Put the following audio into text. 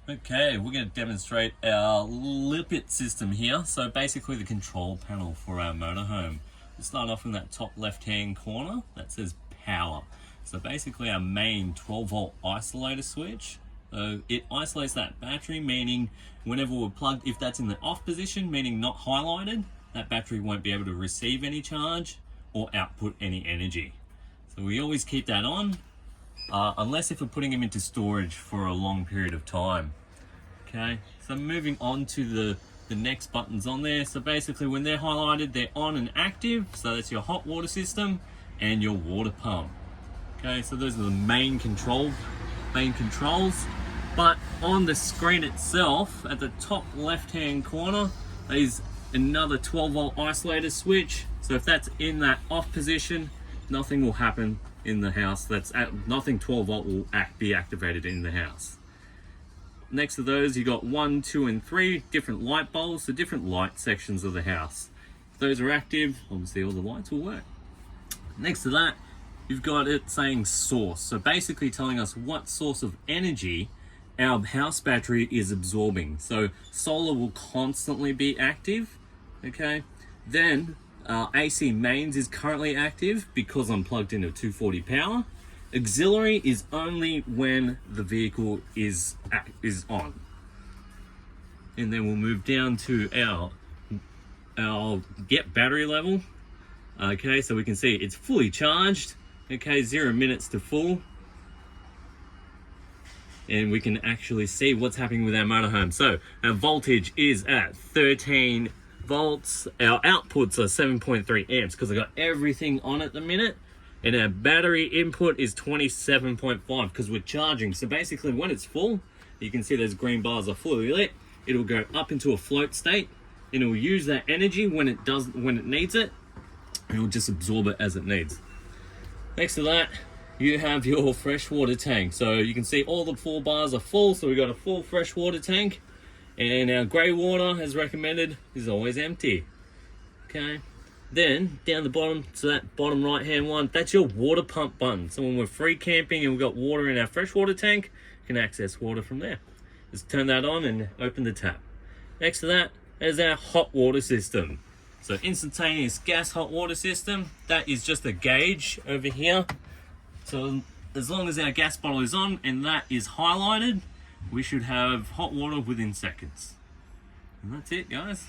Okay, we're going to demonstrate our Lippert system here. So basically the control panel for our motorhome. We'll start off in that top left hand corner that says power. So basically our main 12 volt isolator switch. So it isolates that battery, meaning whenever we're plugged, if that's in the off position, meaning not highlighted, that battery won't be able to receive any charge or output any energy. So we always keep that on. Unless if we're putting them into storage for a long period of time. Okay, so moving on to the next buttons on there. So basically when they're highlighted, they're on and active. So that's your hot water system and your water pump. Okay, so those are the main controls. But on the screen itself, at the top left hand corner, is another 12 volt isolator switch. So if that's in that off position, nothing will happen in the house. Nothing 12 volt will be activated in the house. Next to those, you got 1, 2, and 3 different light bulbs, so different light sections of the house. If those are active, obviously all the lights will work. Next to that, you've got it saying source, so basically telling us what source of energy our house battery is absorbing. So solar will constantly be active. Okay, then AC mains is currently active because I'm plugged into 240 power. Auxiliary is only when the vehicle is on. And then we'll move down to our get battery level. Okay, so we can see it's fully charged. Okay, 0 minutes to full. And we can actually see what's happening with our motorhome. So our voltage is at 13 volts. Our outputs are 7.3 amps because I got everything on at the minute. And our battery input is 27.5 because we're charging. So basically when it's full, you can see those green bars are fully lit. It'll go up into a float state and it will use that energy when it needs it. And it'll just absorb it as it needs. Next to that, you have your freshwater tank. So you can see all the 4 bars are full. So we've got a full freshwater tank. And our grey water, as recommended, is always empty. Okay. Then down the bottom, so that bottom right hand one, that's your water pump button. So when we're free camping and we've got water in our freshwater tank, you can access water from there. Just turn that on and open the tap. Next to that is our hot water system. So instantaneous gas hot water system, that is just a gauge over here. So as long as our gas bottle is on and that is highlighted, we should have hot water within seconds. And that's it, guys.